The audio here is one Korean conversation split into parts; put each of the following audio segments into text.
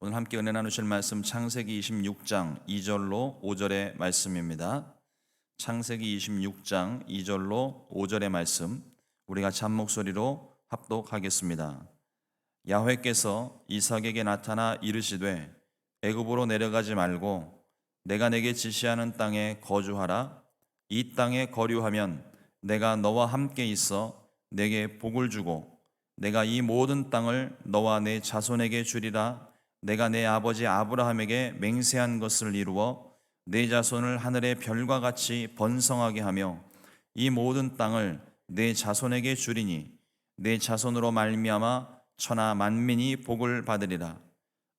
오늘 함께 은혜 나누실 말씀 창세기 26장 2절로 5절의 말씀입니다. 창세기 26장 2절로 5절의 말씀 우리 같이 한 목소리로 합독하겠습니다. 야훼께서 이삭에게 나타나 이르시되 애굽으로 내려가지 말고 내가 내게 지시하는 땅에 거주하라. 이 땅에 거류하면 내가 너와 함께 있어 내게 복을 주고 내가 이 모든 땅을 너와 내 자손에게 주리라. 내가 내 아버지 아브라함에게 맹세한 것을 이루어 내 자손을 하늘의 별과 같이 번성하게 하며 이 모든 땅을 내 자손에게 주리니 내 자손으로 말미암아 천하 만민이 복을 받으리라.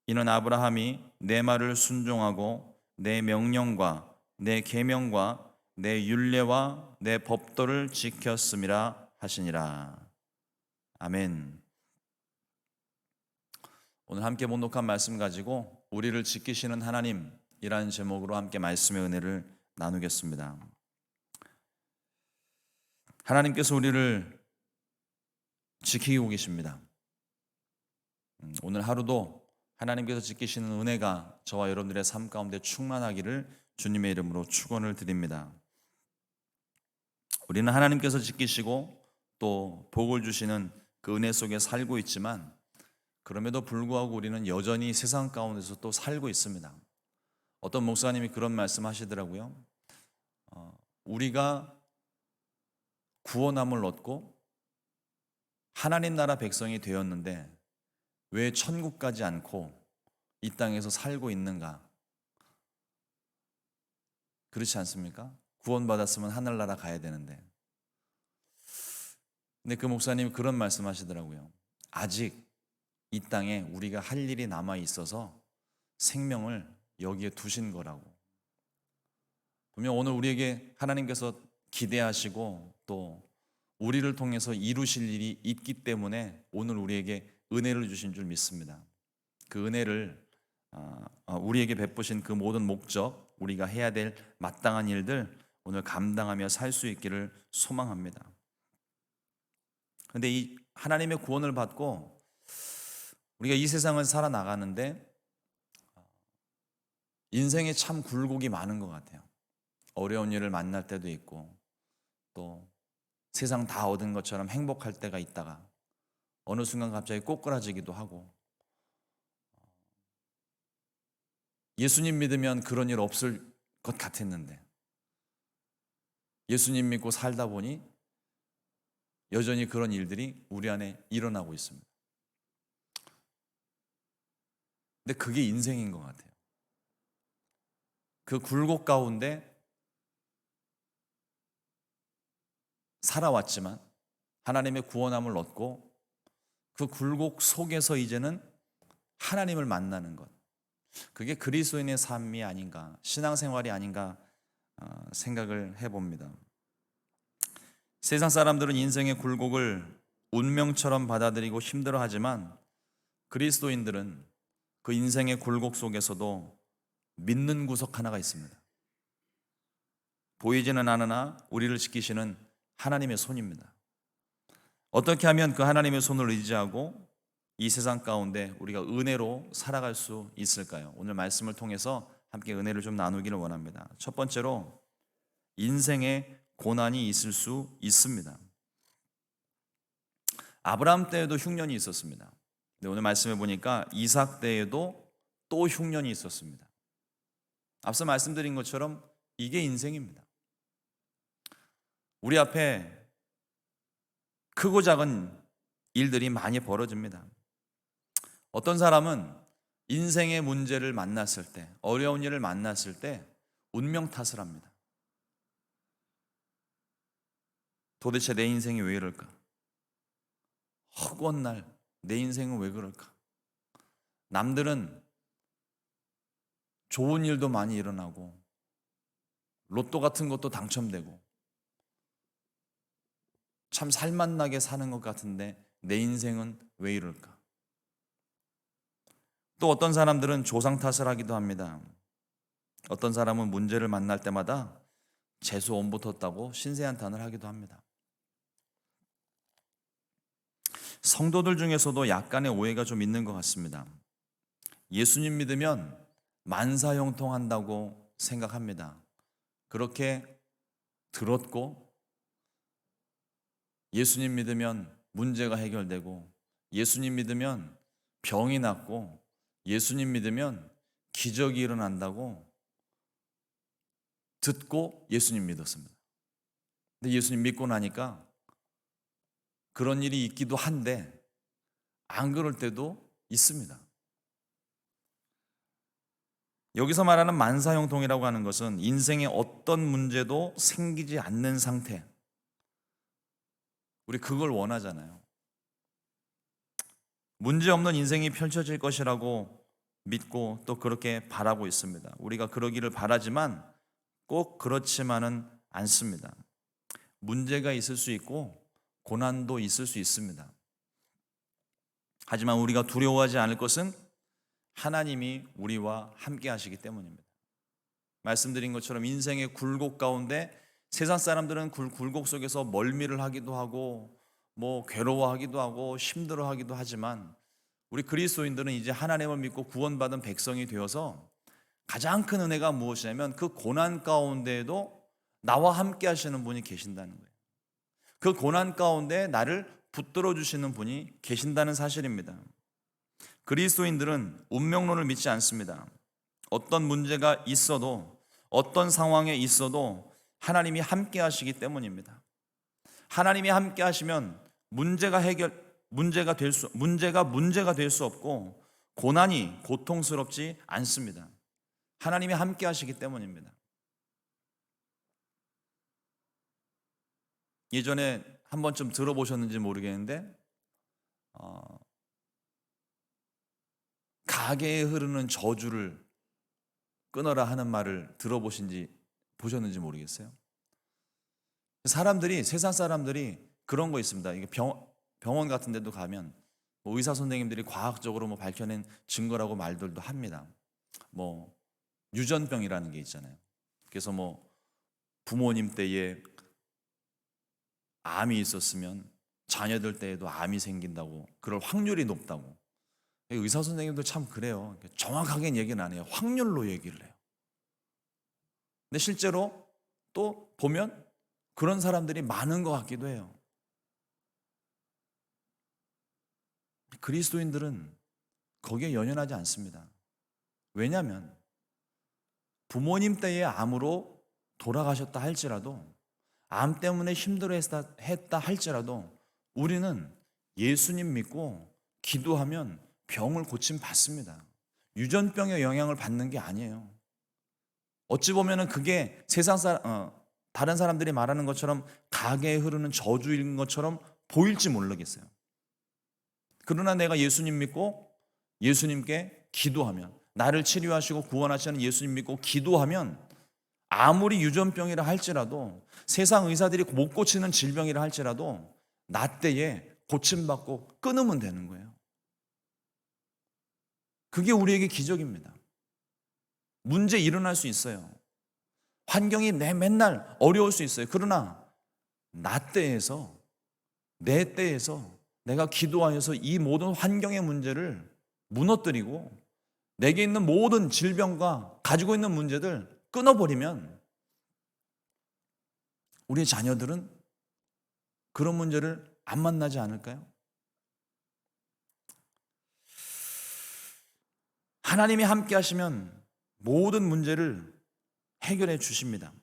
이는 아브라함이 내 말을 순종하고 내 명령과 내 계명과 내 율례와 내 법도를 지켰음이라 하시니라. 아멘. 오늘 함께 봉독한 말씀 가지고 우리를 지키시는 하나님이라는 제목으로 함께 말씀의 은혜를 나누겠습니다. 하나님께서 우리를 지키고 계십니다. 오늘 하루도 하나님께서 지키시는 은혜가 저와 여러분들의 삶 가운데 충만하기를 주님의 이름으로 축원을 드립니다. 우리는 하나님께서 지키시고 또 복을 주시는 그 은혜 속에 살고 있지만 그럼에도 불구하고 우리는 여전히 세상 가운데서 또 살고 있습니다. 어떤 목사님이 그런 말씀 하시더라고요. 우리가 구원함을 얻고 하나님 나라 백성이 되었는데 왜 천국 가지 않고 이 땅에서 살고 있는가? 그렇지 않습니까? 구원받았으면 하늘나라 가야 되는데. 근데 그 목사님이 그런 말씀 하시더라고요. 아직 이 땅에 우리가 할 일이 남아 있어서 생명을 여기에 두신 거라고. 분명 오늘 우리에게 하나님께서 기대하시고 또 우리를 통해서 이루실 일이 있기 때문에 오늘 우리에게 은혜를 주신 줄 믿습니다. 그 은혜를 우리에게 베푸신 그 모든 목적, 우리가 해야 될 마땅한 일들 오늘 감당하며 살 수 있기를 소망합니다. 그런데 이 하나님의 구원을 받고 우리가 이 세상을 살아나가는데 인생에 참 굴곡이 많은 것 같아요. 어려운 일을 만날 때도 있고 또 세상 다 얻은 것처럼 행복할 때가 있다가 어느 순간 갑자기 꼬꾸라지기도 하고 예수님 믿으면 그런 일 없을 것 같았는데 예수님 믿고 살다 보니 여전히 그런 일들이 우리 안에 일어나고 있습니다. 근데 그게 인생인 것 같아요. 그 굴곡 가운데 살아왔지만 하나님의 구원함을 얻고 그 굴곡 속에서 이제는 하나님을 만나는 것, 그게 그리스도인의 삶이 아닌가, 신앙생활이 아닌가 생각을 해봅니다. 세상 사람들은 인생의 굴곡을 운명처럼 받아들이고 힘들어하지만 그리스도인들은 그 인생의 굴곡 속에서도 믿는 구석 하나가 있습니다. 보이지는 않으나 우리를 지키시는 하나님의 손입니다. 어떻게 하면 그 하나님의 손을 의지하고 이 세상 가운데 우리가 은혜로 살아갈 수 있을까요? 오늘 말씀을 통해서 함께 은혜를 좀 나누기를 원합니다. 첫 번째로 인생에 고난이 있을 수 있습니다. 아브라함 때에도 흉년이 있었습니다. 근데 오늘 말씀해 보니까 이삭 때에도 또 흉년이 있었습니다. 앞서 말씀드린 것처럼 이게 인생입니다. 우리 앞에 크고 작은 일들이 많이 벌어집니다. 어떤 사람은 인생의 문제를 만났을 때, 어려운 일을 만났을 때 운명 탓을 합니다. 도대체 내 인생이 왜 이럴까? 허구한 날 내 인생은 왜 그럴까? 남들은 좋은 일도 많이 일어나고 로또 같은 것도 당첨되고 참 살맛나게 사는 것 같은데 내 인생은 왜 이럴까? 또 어떤 사람들은 조상 탓을 하기도 합니다. 어떤 사람은 문제를 만날 때마다 재수 온 붙었다고 신세한탄을 하기도 합니다. 성도들 중에서도 약간의 오해가 좀 있는 것 같습니다. 예수님 믿으면 만사형통한다고 생각합니다. 그렇게 들었고, 예수님 믿으면 문제가 해결되고, 예수님 믿으면 병이 낫고, 예수님 믿으면 기적이 일어난다고 듣고 예수님 믿었습니다. 근데 예수님 믿고 나니까 그런 일이 있기도 한데 안 그럴 때도 있습니다. 여기서 말하는 만사형통이라고 하는 것은 인생에 어떤 문제도 생기지 않는 상태. 우리 그걸 원하잖아요. 문제 없는 인생이 펼쳐질 것이라고 믿고 또 그렇게 바라고 있습니다. 우리가 그러기를 바라지만 꼭 그렇지만은 않습니다. 문제가 있을 수 있고 고난도 있을 수 있습니다. 하지만 우리가 두려워하지 않을 것은 하나님이 우리와 함께 하시기 때문입니다. 말씀드린 것처럼 인생의 굴곡 가운데 세상 사람들은 굴곡 속에서 멀미를 하기도 하고 괴로워하기도 하고 힘들어하기도 하지만 우리 그리스도인들은 이제 하나님을 믿고 구원받은 백성이 되어서 가장 큰 은혜가 무엇이냐면 그 고난 가운데에도 나와 함께 하시는 분이 계신다는 거예요. 그 고난 가운데 나를 붙들어 주시는 분이 계신다는 사실입니다. 그리스도인들은 운명론을 믿지 않습니다. 어떤 문제가 있어도 어떤 상황에 있어도 하나님이 함께 하시기 때문입니다. 하나님이 함께 하시면 문제가 될 수 없고 고난이 고통스럽지 않습니다. 하나님이 함께 하시기 때문입니다. 예전에 한 번쯤 들어보셨는지 모르겠는데 가게에 흐르는 저주를 끊어라 하는 말을 보셨는지 모르겠어요. 세상 사람들이 그런 거 있습니다. 이게 병원 같은 데도 가면 의사 선생님들이 과학적으로 밝혀낸 증거라고 말들도 합니다. 유전병이라는 게 있잖아요. 그래서 부모님 때에 암이 있었으면 자녀들 때에도 암이 생긴다고, 그럴 확률이 높다고. 의사 선생님도 참 그래요. 정확하게는 얘기는 안 해요. 확률로 얘기를 해요. 근데 실제로 또 보면 그런 사람들이 많은 것 같기도 해요. 그리스도인들은 거기에 연연하지 않습니다. 왜냐하면 부모님 때의 암으로 돌아가셨다 할지라도, 암 때문에 힘들어했다 할지라도 우리는 예수님 믿고 기도하면 병을 고침 받습니다. 유전병의 영향을 받는 게 아니에요. 어찌 보면은 그게 다른 사람들이 말하는 것처럼 가게에 흐르는 저주인 것처럼 보일지 모르겠어요. 그러나 내가 예수님 믿고 예수님께 기도하면, 나를 치료하시고 구원하시는 예수님 믿고 기도하면 아무리 유전병이라 할지라도, 세상 의사들이 못 고치는 질병이라 할지라도 나 때에 고침받고 끊으면 되는 거예요. 그게 우리에게 기적입니다. 문제 일어날 수 있어요. 환경이 맨날 어려울 수 있어요. 그러나 내 때에서 내가 기도하여서 이 모든 환경의 문제를 무너뜨리고 내게 있는 모든 질병과 가지고 있는 문제들 끊어버리면 우리의 자녀들은 그런 문제를 안 만나지 않을까요? 하나님이 함께 하시면 모든 문제를 해결해 주십니다.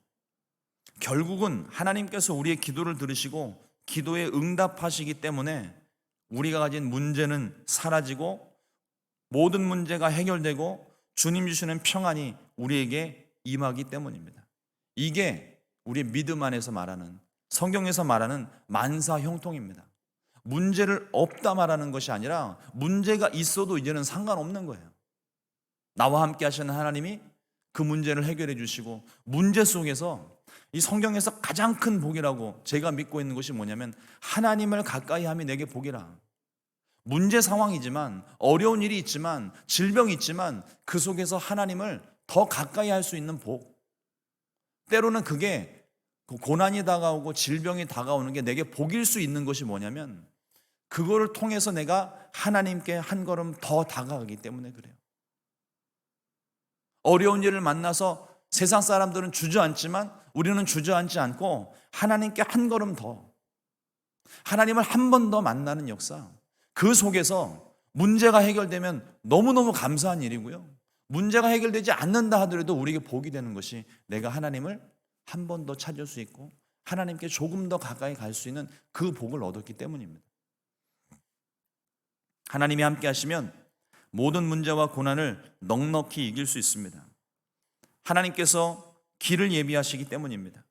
결국은 하나님께서 우리의 기도를 들으시고 기도에 응답하시기 때문에 우리가 가진 문제는 사라지고 모든 문제가 해결되고 주님 주시는 평안이 우리에게 임하기 때문입니다. 이게 우리 믿음 안에서 말하는, 성경에서 말하는 만사형통입니다. 문제를 없다 말하는 것이 아니라 문제가 있어도 이제는 상관없는 거예요. 나와 함께 하시는 하나님이 그 문제를 해결해 주시고, 문제 속에서 이 성경에서 가장 큰 복이라고 제가 믿고 있는 것이 뭐냐면 하나님을 가까이 함이 내게 복이라. 문제 상황이지만, 어려운 일이 있지만, 질병이 있지만 그 속에서 하나님을 더 가까이 할 수 있는 복. 때로는 그게 고난이 다가오고 질병이 다가오는 게 내게 복일 수 있는 것이 뭐냐면 그거를 통해서 내가 하나님께 한 걸음 더 다가가기 때문에 그래요. 어려운 일을 만나서 세상 사람들은 주저앉지만 우리는 주저앉지 않고 하나님께 한 걸음 더, 하나님을 한 번 더 만나는 역사, 그 속에서 문제가 해결되면 너무너무 감사한 일이고요, 문제가 해결되지 않는다 하더라도 우리에게 복이 되는 것이 내가 하나님을 한 번 더 찾을 수 있고 하나님께 조금 더 가까이 갈 수 있는 그 복을 얻었기 때문입니다. 하나님이 함께 하시면 모든 문제와 고난을 넉넉히 이길 수 있습니다. 하나님께서 길을 예비하시기 때문입니다.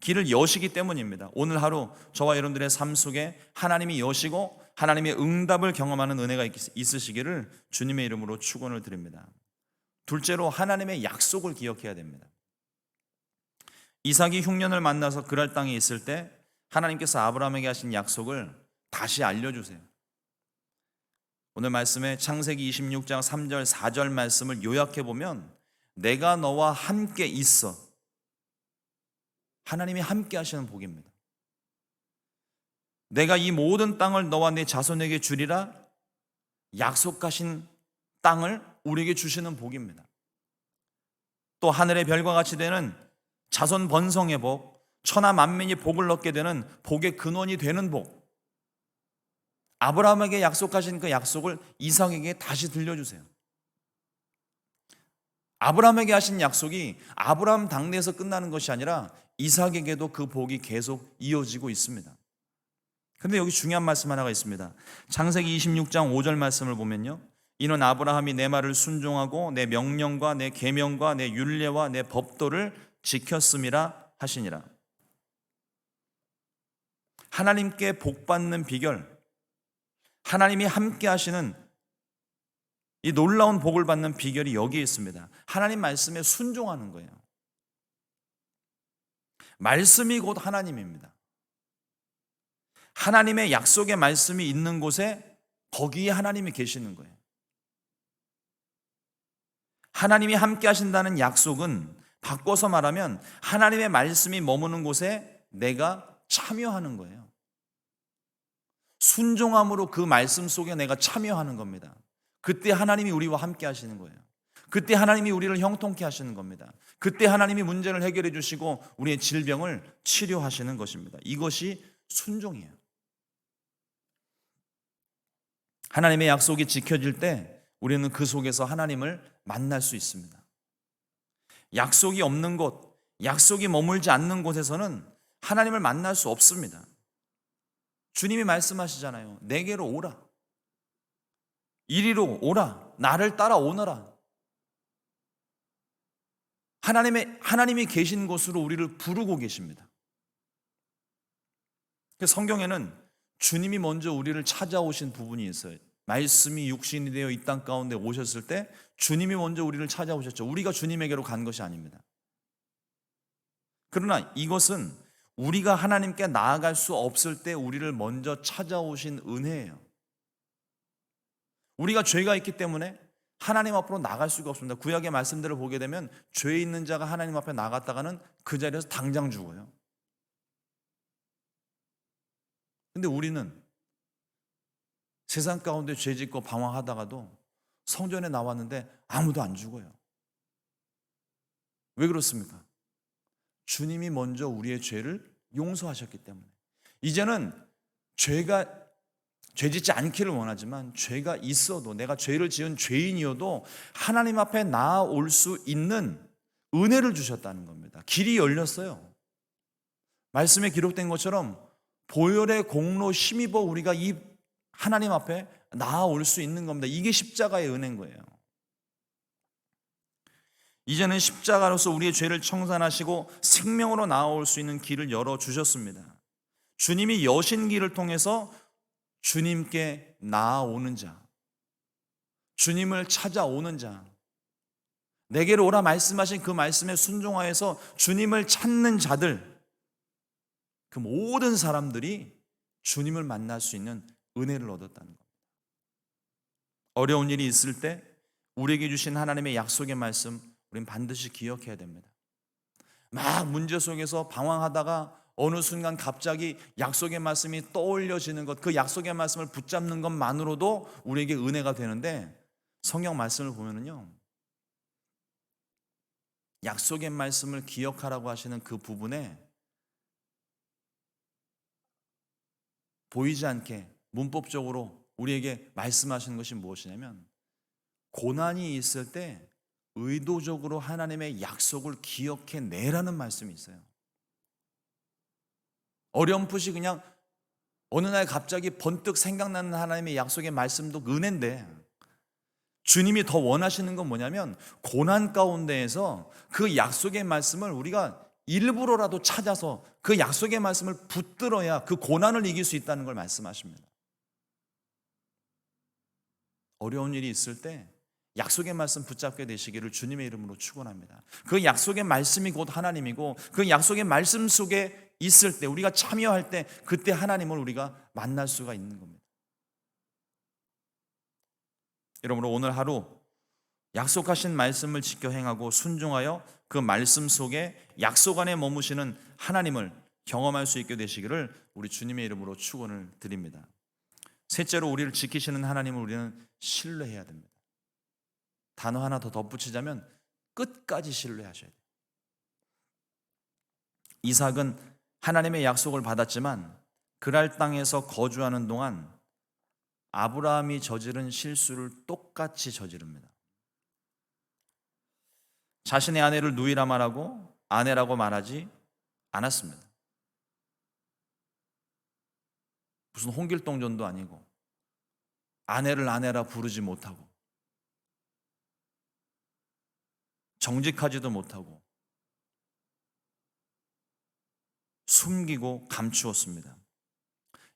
길을 여시기 때문입니다. 오늘 하루 저와 여러분들의 삶 속에 하나님이 여시고 하나님의 응답을 경험하는 은혜가 있으시기를 주님의 이름으로 축원을 드립니다. 둘째로 하나님의 약속을 기억해야 됩니다. 이삭이 흉년을 만나서 그랄 땅에 있을 때 하나님께서 아브라함에게 하신 약속을 다시 알려주세요. 오늘 말씀에 창세기 26장 3절 4절 말씀을 요약해 보면 내가 너와 함께 있어, 하나님이 함께 하시는 복입니다. 내가 이 모든 땅을 너와 내 자손에게 주리라, 약속하신 땅을 우리에게 주시는 복입니다. 또 하늘의 별과 같이 되는 자손 번성의 복, 천하 만민이 복을 얻게 되는 복의 근원이 되는 복, 아브라함에게 약속하신 그 약속을 이삭에게 다시 들려주세요. 아브라함에게 하신 약속이 아브라함 당대에서 끝나는 것이 아니라 이삭에게도 그 복이 계속 이어지고 있습니다. 그런데 여기 중요한 말씀 하나가 있습니다. 창세기 26장 5절 말씀을 보면요, 이는 아브라함이 내 말을 순종하고 내 명령과 내 계명과 내 율례와 내 법도를 지켰음이라 하시니라. 하나님께 복받는 비결, 하나님이 함께 하시는 이 놀라운 복을 받는 비결이 여기에 있습니다. 하나님 말씀에 순종하는 거예요. 말씀이 곧 하나님입니다. 하나님의 약속의 말씀이 있는 곳에 거기에 하나님이 계시는 거예요. 하나님이 함께 하신다는 약속은 바꿔서 말하면 하나님의 말씀이 머무는 곳에 내가 참여하는 거예요. 순종함으로 그 말씀 속에 내가 참여하는 겁니다. 그때 하나님이 우리와 함께 하시는 거예요. 그때 하나님이 우리를 형통케 하시는 겁니다. 그때 하나님이 문제를 해결해 주시고 우리의 질병을 치료하시는 것입니다. 이것이 순종이에요. 하나님의 약속이 지켜질 때 우리는 그 속에서 하나님을 만날 수 있습니다. 약속이 없는 곳, 약속이 머물지 않는 곳에서는 하나님을 만날 수 없습니다. 주님이 말씀하시잖아요. 내게로 오라, 이리로 오라, 나를 따라오너라. 하나님이 계신 곳으로 우리를 부르고 계십니다. 성경에는 주님이 먼저 우리를 찾아오신 부분이 있어요. 말씀이 육신이 되어 이 땅 가운데 오셨을 때 주님이 먼저 우리를 찾아오셨죠. 우리가 주님에게로 간 것이 아닙니다. 그러나 이것은 우리가 하나님께 나아갈 수 없을 때 우리를 먼저 찾아오신 은혜예요. 우리가 죄가 있기 때문에 하나님 앞으로 나갈 수가 없습니다. 구약의 말씀들을 보게 되면 죄 있는 자가 하나님 앞에 나갔다가는 그 자리에서 당장 죽어요. 근데 우리는 세상 가운데 죄 짓고 방황하다가도 성전에 나왔는데 아무도 안 죽어요. 왜 그렇습니까? 주님이 먼저 우리의 죄를 용서하셨기 때문에. 이제는 죄 짓지 않기를 원하지만 죄가 있어도, 내가 죄를 지은 죄인이어도 하나님 앞에 나아올 수 있는 은혜를 주셨다는 겁니다. 길이 열렸어요. 말씀에 기록된 것처럼 보혈의 공로 힘입어 우리가 이 하나님 앞에 나아올 수 있는 겁니다. 이게 십자가의 은혜인 거예요. 이제는 십자가로서 우리의 죄를 청산하시고 생명으로 나아올 수 있는 길을 열어주셨습니다. 주님이 여신 길을 통해서 주님께 나아오는 자, 주님을 찾아오는 자, 내게로 오라 말씀하신 그 말씀에 순종하여서 주님을 찾는 자들, 그 모든 사람들이 주님을 만날 수 있는 은혜를 얻었다는 겁니다. 어려운 일이 있을 때 우리에게 주신 하나님의 약속의 말씀, 우린 반드시 기억해야 됩니다. 막 문제 속에서 방황하다가 어느 순간 갑자기 약속의 말씀이 떠올려지는 것, 그 약속의 말씀을 붙잡는 것만으로도 우리에게 은혜가 되는데, 성경 말씀을 보면은요, 약속의 말씀을 기억하라고 하시는 그 부분에 보이지 않게 문법적으로 우리에게 말씀하시는 것이 무엇이냐면, 고난이 있을 때 의도적으로 하나님의 약속을 기억해 내라는 말씀이 있어요. 어렴풋이 그냥 어느 날 갑자기 번뜩 생각나는 하나님의 약속의 말씀도 은혜인데, 주님이 더 원하시는 건 뭐냐면, 고난 가운데에서 그 약속의 말씀을 우리가 일부러라도 찾아서 그 약속의 말씀을 붙들어야 그 고난을 이길 수 있다는 걸 말씀하십니다. 어려운 일이 있을 때 약속의 말씀 붙잡게 되시기를 주님의 이름으로 축원합니다. 그 약속의 말씀이 곧 하나님이고, 그 약속의 말씀 속에 있을 때, 우리가 참여할 때, 그때 하나님을 우리가 만날 수가 있는 겁니다. 여러분, 오늘 하루 약속하신 말씀을 지켜 행하고 순종하여 그 말씀 속에 약속 안에 머무시는 하나님을 경험할 수 있게 되시기를 우리 주님의 이름으로 축원을 드립니다. 셋째로, 우리를 지키시는 하나님을 우리는 신뢰해야 됩니다. 단어 하나 더 덧붙이자면 끝까지 신뢰하셔야 돼요. 이삭은 하나님의 약속을 받았지만 그랄 땅에서 거주하는 동안 아브라함이 저지른 실수를 똑같이 저지릅니다. 자신의 아내를 누이라 말하고 아내라고 말하지 않았습니다. 무슨 홍길동전도 아니고 아내를 아내라 부르지 못하고 정직하지도 못하고 숨기고 감추었습니다.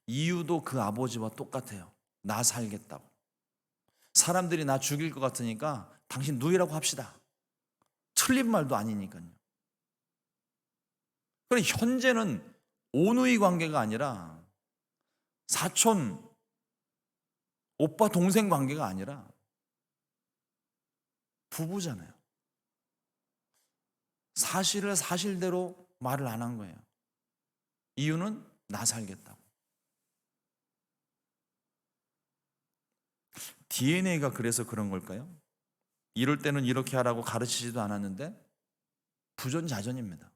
이유도 그 아버지와 똑같아요. 나 살겠다고. 사람들이 나 죽일 것 같으니까 당신 누이라고 합시다. 틀린 말도 아니니까요. 그런데 현재는 오누이 관계가 아니라 사촌, 오빠, 동생 관계가 아니라 부부잖아요. 사실을 사실대로 말을 안 한 거예요. 이유는 나 살겠다고. DNA가 그래서 그런 걸까요? 이럴 때는 이렇게 하라고 가르치지도 않았는데 부전자전입니다.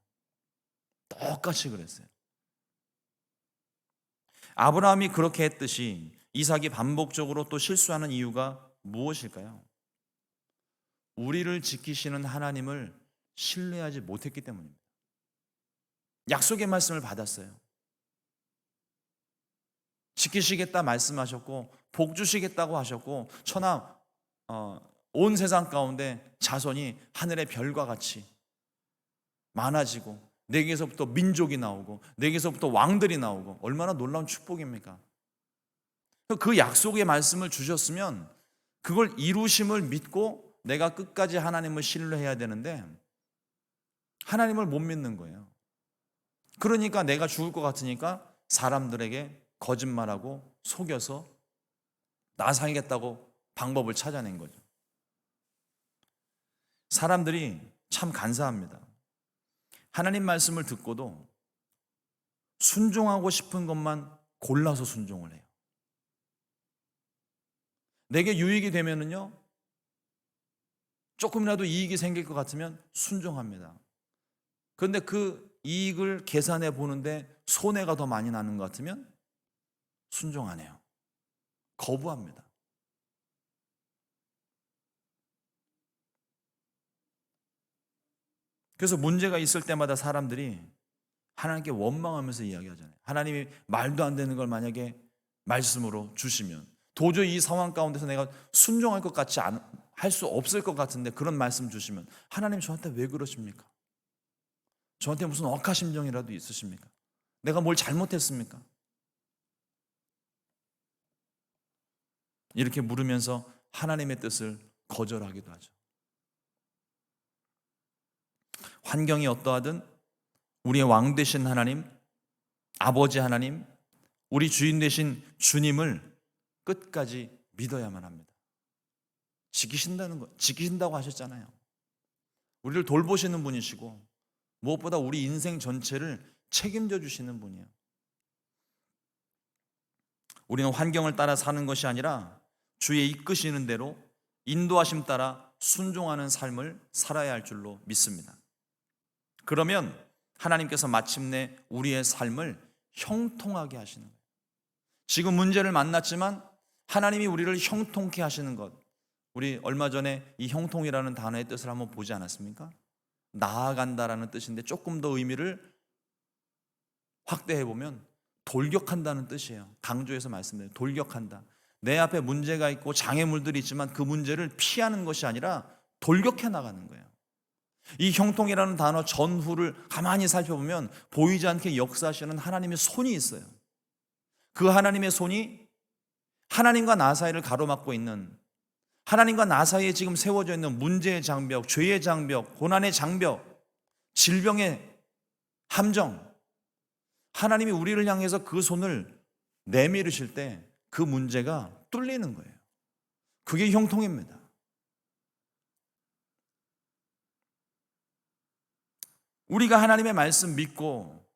똑같이 그랬어요. 아브라함이 그렇게 했듯이 이삭이 반복적으로 또 실수하는 이유가 무엇일까요? 우리를 지키시는 하나님을 신뢰하지 못했기 때문입니다. 약속의 말씀을 받았어요. 지키시겠다 말씀하셨고 복 주시겠다고 하셨고, 천하 온 세상 가운데 자손이 하늘의 별과 같이 많아지고 내게서부터 민족이 나오고 내게서부터 왕들이 나오고, 얼마나 놀라운 축복입니까? 그 약속의 말씀을 주셨으면 그걸 이루심을 믿고 내가 끝까지 하나님을 신뢰해야 되는데 하나님을 못 믿는 거예요. 그러니까 내가 죽을 것 같으니까 사람들에게 거짓말하고 속여서 나 살겠다고 방법을 찾아낸 거죠. 사람들이 참 간사합니다. 하나님 말씀을 듣고도 순종하고 싶은 것만 골라서 순종을 해요. 내게 유익이 되면은요, 조금이라도 이익이 생길 것 같으면 순종합니다. 그런데 그 이익을 계산해 보는데 손해가 더 많이 나는 것 같으면 순종 안 해요. 거부합니다. 그래서 문제가 있을 때마다 사람들이 하나님께 원망하면서 이야기하잖아요. 하나님이 말도 안 되는 걸 만약에 말씀으로 주시면, 도저히 이 상황 가운데서 내가 순종할 것 같지 할 수 없을 것 같은데 그런 말씀 주시면, 하나님 저한테 왜 그러십니까? 저한테 무슨 억하심정이라도 있으십니까? 내가 뭘 잘못했습니까? 이렇게 물으면서 하나님의 뜻을 거절하기도 하죠. 환경이 어떠하든 우리의 왕 되신 하나님, 아버지 하나님, 우리 주인 되신 주님을 끝까지 믿어야만 합니다. 지키신다고 하셨잖아요. 우리를 돌보시는 분이시고 무엇보다 우리 인생 전체를 책임져 주시는 분이에요. 우리는 환경을 따라 사는 것이 아니라 주의 이끄시는 대로 인도하심 따라 순종하는 삶을 살아야 할 줄로 믿습니다. 그러면 하나님께서 마침내 우리의 삶을 형통하게 하시는 거예요. 지금 문제를 만났지만 하나님이 우리를 형통케 하시는 것, 우리 얼마 전에 이 형통이라는 단어의 뜻을 한번 보지 않았습니까? 나아간다라는 뜻인데 조금 더 의미를 확대해 보면 돌격한다는 뜻이에요. 강조해서 말씀드려요. 돌격한다. 내 앞에 문제가 있고 장애물들이 있지만 그 문제를 피하는 것이 아니라 돌격해 나가는 거예요. 이 형통이라는 단어 전후를 가만히 살펴보면 보이지 않게 역사하시는 하나님의 손이 있어요. 그 하나님의 손이 하나님과 나 사이를 가로막고 있는, 하나님과 나 사이에 지금 세워져 있는 문제의 장벽, 죄의 장벽, 고난의 장벽, 질병의 함정, 하나님이 우리를 향해서 그 손을 내밀으실 때 그 문제가 뚫리는 거예요. 그게 형통입니다. 우리가 하나님의 말씀 믿고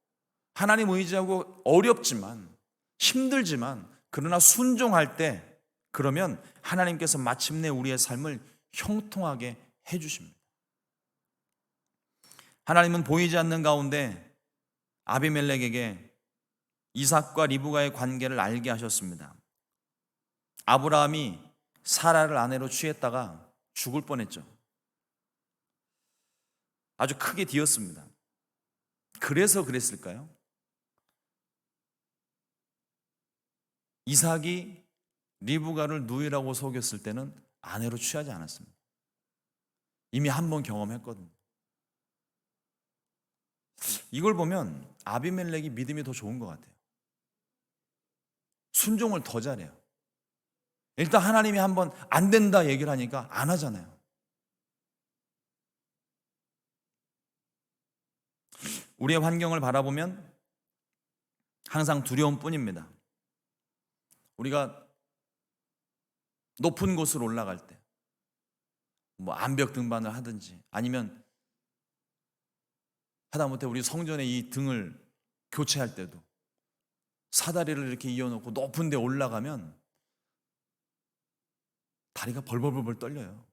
하나님 의지하고 어렵지만 힘들지만 그러나 순종할 때, 그러면 하나님께서 마침내 우리의 삶을 형통하게 해주십니다. 하나님은 보이지 않는 가운데 아비멜렉에게 이삭과 리브가의 관계를 알게 하셨습니다. 아브라함이 사라를 아내로 취했다가 죽을 뻔했죠. 아주 크게 뒤었습니다. 그래서 그랬을까요? 이삭이 리브가를 누이라고 속였을 때는 아내로 취하지 않았습니다. 이미 한 번 경험했거든요. 이걸 보면 아비멜렉이 믿음이 더 좋은 것 같아요. 순종을 더 잘해요. 일단 하나님이 한번 안 된다 얘기를 하니까 안 하잖아요. 우리의 환경을 바라보면 항상 두려움뿐입니다. 우리가 높은 곳으로 올라갈 때, 뭐 암벽 등반을 하든지 아니면 하다못해 우리 성전의 이 등을 교체할 때도 사다리를 이렇게 이어놓고 높은 데 올라가면 다리가 벌벌벌 떨려요.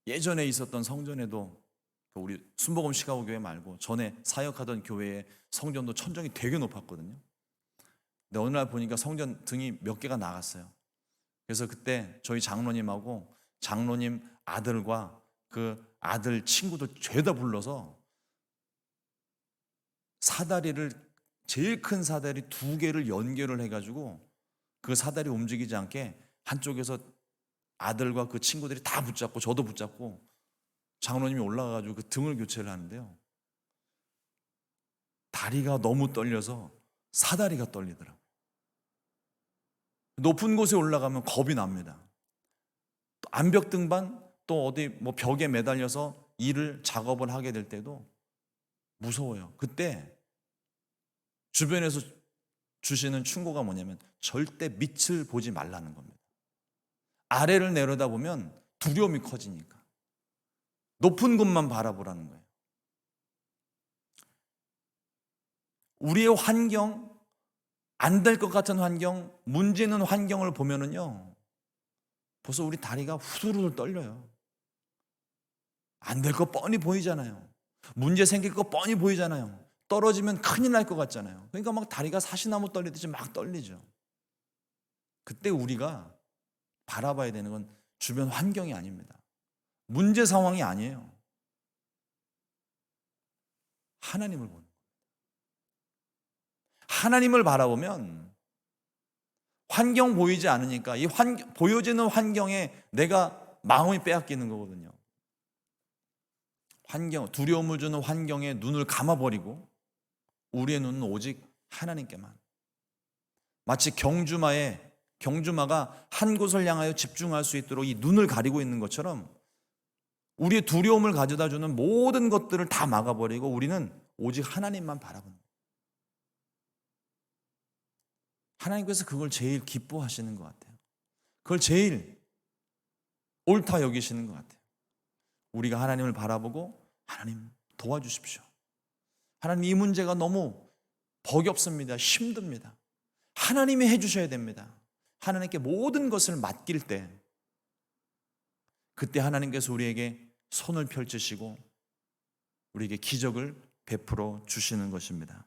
예전에 있었던 성전에도, 우리 순복음 시카고 교회 말고 전에 사역하던 교회의 성전도 천정이 되게 높았거든요. 근데 어느 날 보니까 성전 등이 몇 개가 나갔어요. 그래서 그때 저희 장로님하고 장로님 아들과 그 아들 친구들 죄다 불러서 사다리를, 제일 큰 사다리 2개를 연결을 해가지고 그 사다리 움직이지 않게 한쪽에서 아들과 그 친구들이 다 붙잡고 저도 붙잡고 장로님이 올라가가지고 그 등을 교체를 하는데요, 다리가 너무 떨려서 사다리가 떨리더라고요. 높은 곳에 올라가면 겁이 납니다. 암벽 등반, 또 어디 뭐 벽에 매달려서 작업을 하게 될 때도 무서워요. 그때 주변에서 주시는 충고가 뭐냐면 절대 밑을 보지 말라는 겁니다. 아래를 내려다보면 두려움이 커지니까 높은 곳만 바라보라는 거예요. 우리의 환경, 안 될 것 같은 환경, 문제 있는 환경을 보면은요, 벌써 우리 다리가 후들후들 떨려요. 안 될 거 뻔히 보이잖아요. 문제 생길 거 뻔히 보이잖아요. 떨어지면 큰일 날 것 같잖아요. 그러니까 막 다리가 사시나무 떨리듯이 막 떨리죠. 그때 우리가 바라봐야 되는 건 주변 환경이 아닙니다. 문제 상황이 아니에요. 하나님을 보는 거예요. 하나님을 바라보면 환경 보이지 않으니까 이 보여지는 환경에 내가 마음이 빼앗기는 거거든요. 두려움을 주는 환경에 눈을 감아버리고 우리의 눈은 오직 하나님께만. 마치 경주마가 한 곳을 향하여 집중할 수 있도록 이 눈을 가리고 있는 것처럼 우리의 두려움을 가져다 주는 모든 것들을 다 막아버리고 우리는 오직 하나님만 바라보는 거예요. 하나님께서 그걸 제일 기뻐하시는 것 같아요. 그걸 제일 옳다 여기시는 것 같아요. 우리가 하나님을 바라보고 하나님 도와주십시오. 하나님 이 문제가 너무 버겁습니다. 힘듭니다. 하나님이 해주셔야 됩니다. 하나님께 모든 것을 맡길 때 그때 하나님께서 우리에게 손을 펼치시고 우리에게 기적을 베풀어 주시는 것입니다.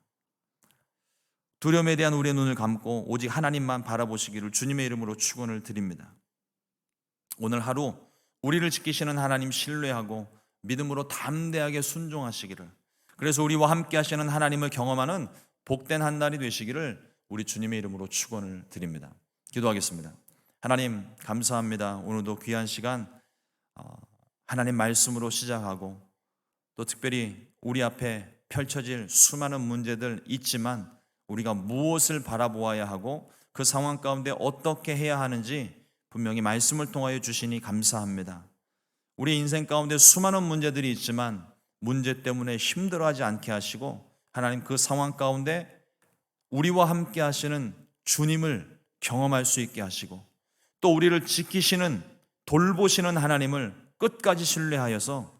두려움에 대한 우리의 눈을 감고 오직 하나님만 바라보시기를 주님의 이름으로 축원을 드립니다. 오늘 하루 우리를 지키시는 하나님 신뢰하고 믿음으로 담대하게 순종하시기를, 그래서 우리와 함께 하시는 하나님을 경험하는 복된 한 날이 되시기를 우리 주님의 이름으로 축원을 드립니다. 기도하겠습니다. 하나님 감사합니다. 오늘도 귀한 시간 하나님 말씀으로 시작하고 또 특별히 우리 앞에 펼쳐질 수많은 문제들 있지만 우리가 무엇을 바라보아야 하고 그 상황 가운데 어떻게 해야 하는지 분명히 말씀을 통하여 주시니 감사합니다. 우리 인생 가운데 수많은 문제들이 있지만 문제 때문에 힘들어하지 않게 하시고 하나님 그 상황 가운데 우리와 함께 하시는 주님을 경험할 수 있게 하시고 또 우리를 지키시는 돌보시는 하나님을 끝까지 신뢰하여서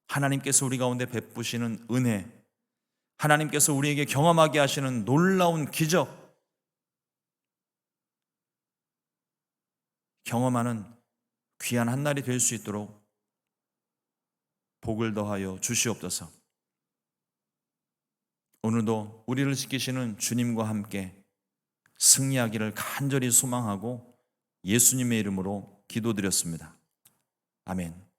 하나님께서 우리 가운데 베푸시는 은혜, 하나님께서 우리에게 경험하게 하시는 놀라운 기적 경험하는 귀한 한 날이 될 수 있도록 복을 더하여 주시옵소서. 오늘도 우리를 지키시는 주님과 함께 승리하기를 간절히 소망하고 예수님의 이름으로 기도드렸습니다. 아멘.